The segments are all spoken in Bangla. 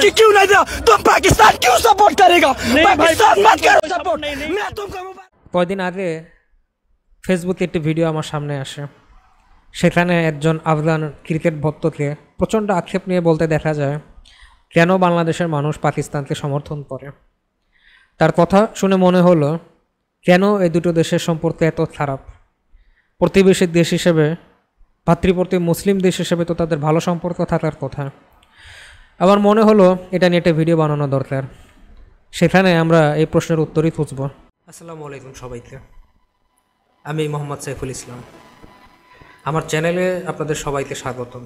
कि क्यों नहीं दिया? तुम पाकिस्तान क्यों सपोर्ट करेगा? पाकिस्तान मत करो सपोर्ट। मैं तुमको কয়দিন আগে ফেসবুকে একটি ভিডিও আমার সামনে আসে। সেখানে একজন আফগান ক্রিকেট ভক্তকে প্রচণ্ড আক্ষেপ নিয়ে বলতে দেখা যায় কেন বাংলাদেশের মানুষ পাকিস্তানকে সমর্থন করে। তার কথা শুনে মনে হলো কেন এই দুটো দেশের সম্পর্ক এত খারাপ। প্রতিবেশী দেশ হিসেবে, ভাতৃপ্রতি মুসলিম দেশ হিসেবে তো তাদের ভালো সম্পর্ক থাকার কথা। আমার মনে হলো এটা নিয়ে একটা ভিডিও বানানো দরকার। সেখানে আমরা এই প্রশ্নের উত্তরই খুঁজব। আসসালামু আলাইকুম সবাইকে, আমি মোহাম্মদ সাইফুল ইসলাম। আমার চ্যানেলে আপনাদের সবাইকে স্বাগতম।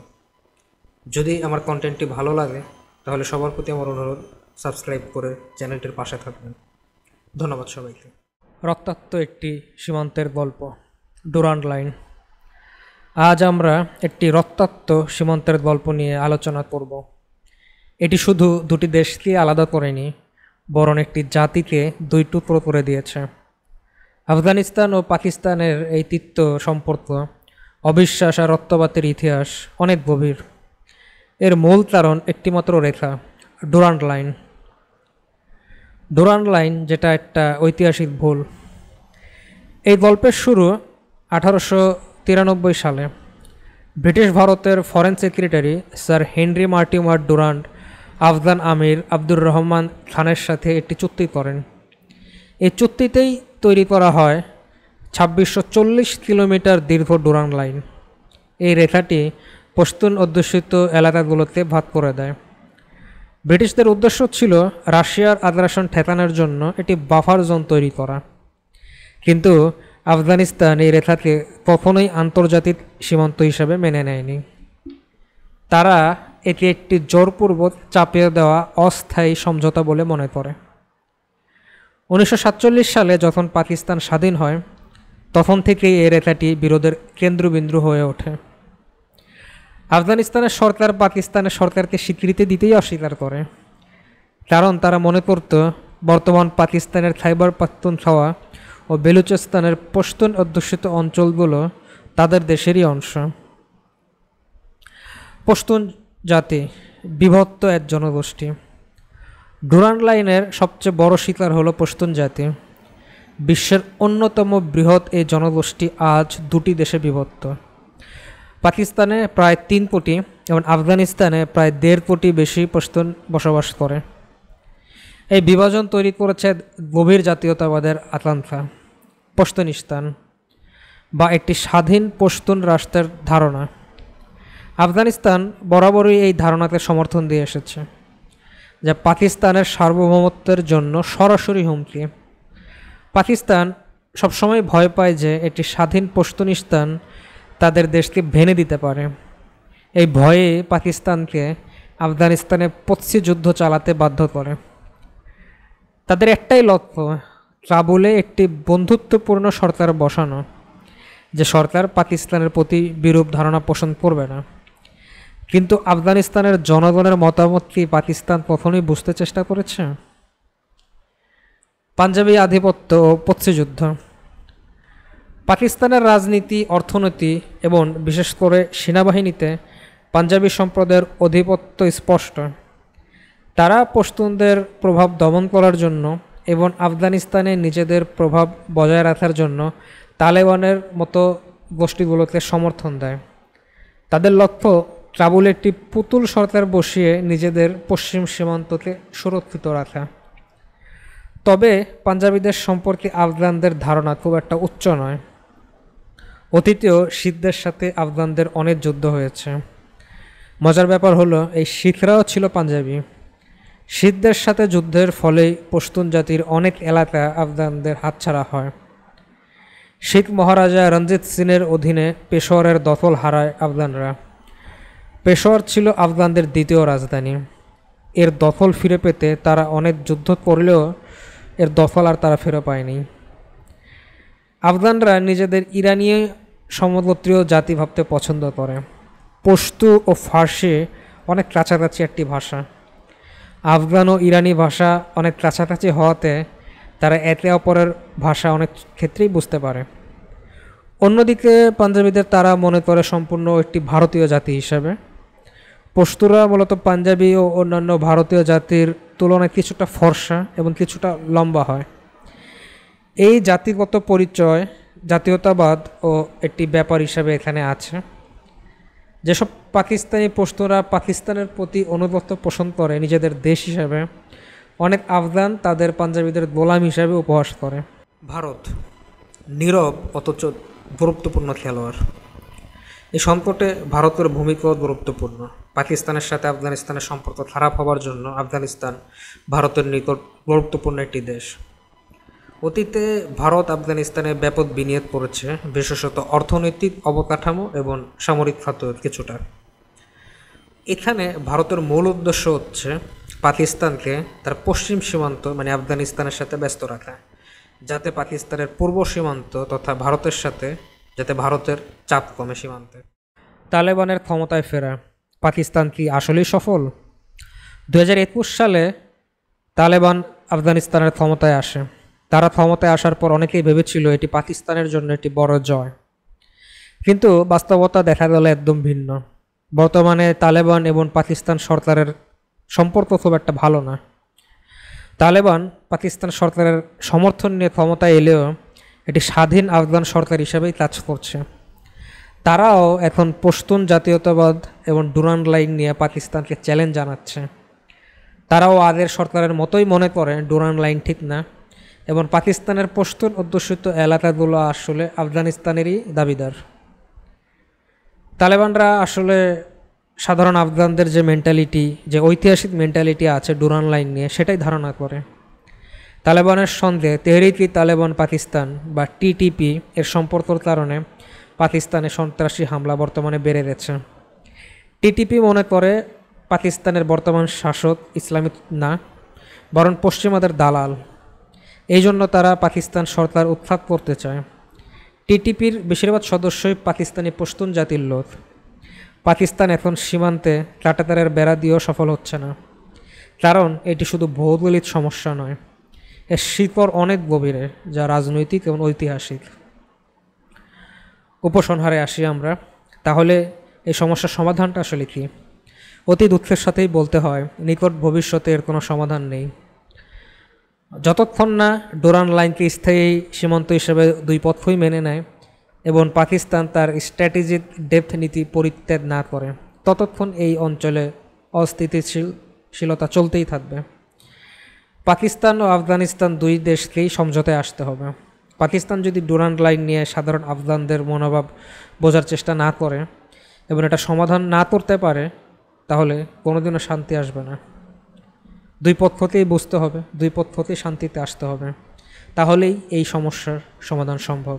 যদি আমার কন্টেন্টটি ভালো লাগে তাহলে সবার প্রতি আমার অনুরোধ সাবস্ক্রাইব করে চ্যানেলটির পাশে থাকবেন। ধন্যবাদ সবাইকে। রক্তাক্ত একটি সীমান্তের গল্প, ডুরান্ড লাইন। আজ আমরা একটি রক্তাক্ত সীমান্তের গল্প নিয়ে আলোচনা করব। এটি শুধু দুটি দেশকে আলাদা করেনি, বরং একটি জাতিকে দুই টুকরো করে দিয়েছে। আফগানিস্তান ও পাকিস্তানের এই তিক্ত সম্পর্ক, অবিশ্বাস আর রক্তপাতের ইতিহাস অনেক গভীর। এর মূল কারণ একটিমাত্র রেখা, ডুরান্ড লাইন। ডুরান্ড লাইন যেটা একটা ঐতিহাসিক ভুল। এই গল্পের শুরু 1893 সালে। ব্রিটিশ ভারতের foreign secretary sir Henry Mortimer Durand Afghan আমির আব্দুর রহমান খানের সাথে একটি চুক্তি করেন। এই চুক্তিতেই তৈরি করা হয় 2640 কিলোমিটার দীর্ঘ ডুরান্ড লাইন। এই রেখাটি পশতুন অধ্যুষিত এলাকাগুলোতে ভাগ করে দেয়। ব্রিটিশদের উদ্দেশ্য ছিল রাশিয়ার আগ্রাসন ঠেকানোর জন্য এটি বাফার জোন তৈরি করা, কিন্তু আফগানিস্তান এই রেখাকে কখনোই আন্তর্জাতিক সীমান্ত হিসাবে মেনে নেয়নি। তারা এটি একটি জোরপূর্বক চাপিয়ে দেওয়া অস্থায়ী সমঝোতা বলে মনে করে। 1947 সালে যখন পাকিস্তান স্বাধীন হয় তখন থেকেই এই রেখাটি বিরোধের কেন্দ্রবিন্দু হয়ে ওঠে। আফগানিস্তানের সরকার পাকিস্তানের সরকারকে স্বীকৃতি দিতেই অস্বীকার করে, কারণ তারা মনে করত বর্তমান পাকিস্তানের খাইবার পাখতুনখাওয়া ও বেলুচিস্তানের পশতুন অধ্যুষিত অঞ্চলগুলো তাদের দেশেরই অংশ। পশতুন জাতি বিভক্ত এক জনগোষ্ঠী। ডুরান্ড লাইনের সবচেয়ে বড় শিকার হলো পশতুন জাতি। বিশ্বের অন্যতম বৃহৎ এই জনগোষ্ঠী আজ দুটি দেশে বিভক্ত। পাকিস্তানে প্রায় 3 কোটি এবং আফগানিস্তানে প্রায় 1.5 কোটি বেশি পশতুন বসবাস করে। এই বিভাজন তৈরি করেছে গভীর জাতীয়তাবাদের আকাঙ্ক্ষা, পশতুনিস্তান বা একটি স্বাধীন পশতুন রাষ্ট্রের ধারণা। আফগানিস্তান বরাবরই এই ধারণাকে সমর্থন দিয়ে এসেছে, যা পাকিস্তানের সার্বভৌমত্বের জন্য সরাসরি হুমকি। পাকিস্তান সবসময় ভয় পায় যে এটি স্বাধীন পশতুনিস্তান তাদের দেশকে ভেঙে দিতে পারে। এই ভয়ে পাকিস্তানকে আফগানিস্তানে প্রক্সি যুদ্ধ চালাতে বাধ্য করে। তাদের একটাই লক্ষ্য, কাবুলে একটি বন্ধুত্বপূর্ণ সরকার বসানো, যে সরকার পাকিস্তানের প্রতি বিরূপ ধারণা পোষণ করবে না। কিন্তু আফগানিস্তানের জনগণের মতামত কি পাকিস্তান কখনোই বুঝতে চেষ্টা করেছে? পাঞ্জাবি আধিপত্য ও প্রক্সি যুদ্ধ। পাকিস্তানের রাজনীতি, অর্থনীতি এবং বিশেষ করে সেনাবাহিনীতে পাঞ্জাবি সম্প্রদায়ের আধিপত্য স্পষ্ট। তারা পশতুনদের প্রভাব দমন করার জন্য এবং আফগানিস্তানে নিজেদের প্রভাব বজায় রাখার জন্য তালেবানের মতো গোষ্ঠীগুলোকে সমর্থন দেয়। তাদের লক্ষ্য কাবুলে একটি পুতুল সরকার বসিয়ে নিজেদের পশ্চিম সীমান্তকে সুরক্ষিত রাখা। তবে পাঞ্জাবিদের সম্পর্কে আফগানদের ধারণা খুব একটা উচ্চ নয়। অতীতেও শিখদের সাথে আফগানদের অনেক যুদ্ধ হয়েছে। মজার ব্যাপার হলো এই শিখরাও ছিল পাঞ্জাবি। শিখদের সাথে যুদ্ধের ফলেই পশতুন জাতির অনেক এলাকা আফগানদের হাতছাড়া হয়। শিখ মহারাজা রঞ্জিত সিংয়ের অধীনে পেশোয়ারের দখল হারায় আফগানরা। পেশোয়ার ছিল আফগানদের দ্বিতীয় রাজধানী। এর দখল ফিরে পেতে তারা অনেক যুদ্ধ করলেও এর দখল আর তারা ফিরে পায়নি। আফগানরা নিজেদের ইরানীয় সমগোত্রীয় জাতি ভাবতে পছন্দ করে। পশতু ও ফার্সি অনেক কাছাকাছি একটি ভাষা। আফগান ও ইরানি ভাষা অনেক কাছাকাছি হওয়াতে তারা একে অপরের ভাষা অনেক ক্ষেত্রেই বুঝতে পারে। অন্যদিকে পাঞ্জাবিদের তারা মনে করে সম্পূর্ণ একটি ভারতীয় জাতি হিসেবে। পশতুরা মূলত পাঞ্জাবি ও অন্যান্য ভারতীয় জাতির তুলনায় কিছুটা ফর্সা এবং কিছুটা লম্বা হয়। এই জাতিগত পরিচয়, জাতীয়তাবাদ ও একটি ব্যাপার হিসাবে এখানে আছে। যেসব পাকিস্তানি পশতুরা পাকিস্তানের প্রতি অনুগত্য পোষণ করে নিজেদের দেশ হিসাবে, অনেক আফগান তাদের পাঞ্জাবিদের গোলাম হিসাবে উপহাস করে। ভারত নীরব অথচ গুরুত্বপূর্ণ খেলোয়াড়। এই সংকটে ভারতের ভূমিকাও গুরুত্বপূর্ণ। পাকিস্তানের সাথে আফগানিস্তানের সম্পর্ক খারাপ হওয়ার জন্য আফগানিস্তান ভারতের নিকট গুরুত্বপূর্ণ একটি দেশ। অতীতে ভারত আফগানিস্তানে ব্যাপক বিনিয়োগ করেছে, বিশেষত অর্থনৈতিক অবকাঠামো এবং সামরিক খাতে কিছুটা। এখানে ভারতের মূল উদ্দেশ্য হচ্ছে পাকিস্তানকে তার পশ্চিম সীমান্ত মানে আফগানিস্তানের সাথে ব্যস্ত রাখা, যাতে পাকিস্তানের পূর্ব সীমান্ত তথা ভারতের সাথে যাতে ভারতের চাপ কমে সীমান্তে। তালেবানের ক্ষমতায় ফেরা, পাকিস্তান কি আসলেই সফল? 2021 সালে তালেবান আফগানিস্তানের ক্ষমতায় আসে। তারা ক্ষমতায় আসার পর অনেকেই ভেবেছিল এটি পাকিস্তানের জন্য একটি বড় জয়, কিন্তু বাস্তবতা দেখা গেল একদম ভিন্ন। বর্তমানে তালেবান এবং পাকিস্তান সরকারের সম্পর্ক খুব একটা ভালো না। তালেবান পাকিস্তান সরকারের সমর্থন নিয়ে ক্ষমতায় এলেও এটি স্বাধীন আফগান সরকার হিসেবেই কাজ করছে। তারাও এখন পশতুন জাতীয়তাবাদ এবং ডুরান্ড লাইন নিয়ে পাকিস্তানকে চ্যালেঞ্জ জানাচ্ছে। তারাও আগের সরকারের মতোই মনে করে ডুরান্ড লাইন ঠিক না এবং পাকিস্তানের পশতুন অধ্যুষিত এলাকাগুলো আসলে আফগানিস্তানেরই দাবিদার। তালেবানরা আসলে সাধারণ আফগানদের যে মেন্টালিটি, যে ঐতিহাসিক মেন্টালিটি আছে ডুরান্ড লাইন নিয়ে, সেটাই ধারণা করে। তালেবানের সঙ্গে তেহরিক-ই তালেবান পাকিস্তান বা টিটিপি এর সম্পর্কের কারণে পাকিস্তানে সন্ত্রাসী হামলা বর্তমানে বেড়ে গেছে। টিটিপি মনে করে পাকিস্তানের বর্তমান শাসক ইসলামিক না, বরং পশ্চিমাদের দালাল। এই জন্য তারা পাকিস্তান সরকার উৎখাত করতে চায়। টিটিপির বেশিরভাগ সদস্যই পাকিস্তানি পশতুন জাতির লোক। পাকিস্তান এখন সীমান্তে কাঁটাতারের বেড়া দিয়েও সফল হচ্ছে না, কারণ এটি শুধু ভৌগোলিক সমস্যা নয়, এর শিকড় অনেক গভীরে, যা রাজনৈতিক এবং ঐতিহাসিক। উপসংহারে আসি আমরা, তাহলে এই সমস্যার সমাধানটা আসলে কি? অতি দুঃখের সাথেই বলতে হয়, নিকট ভবিষ্যতে এর কোনো সমাধান নেই। যতক্ষণ না ডুরান্ড লাইনকে স্থায়ী সীমান্ত হিসেবে দুই পক্ষই মেনে নেয় এবং পাকিস্তান তার স্ট্র্যাটেজিক ডেপথ নীতি পরিত্যাগ না করে, ততক্ষণ এই অঞ্চলে অস্থিতিশীলতা চলতেই থাকবে। পাকিস্তান ও আফগানিস্তান দুই দেশকেই সমঝোতায় আসতে হবে। পাকিস্তান যদি ডুরান্ড লাইন নিয়ে সাধারণ আফগানদের মনোভাব বোঝার চেষ্টা না করে এবং এটা সমাধান না করতে পারে, তাহলে কোনোদিনও শান্তি আসবে না। দুই পক্ষকেই বুঝতে হবে, দুই পক্ষকেই শান্তিতে আসতে হবে, তাহলেই এই সমস্যার সমাধান সম্ভব।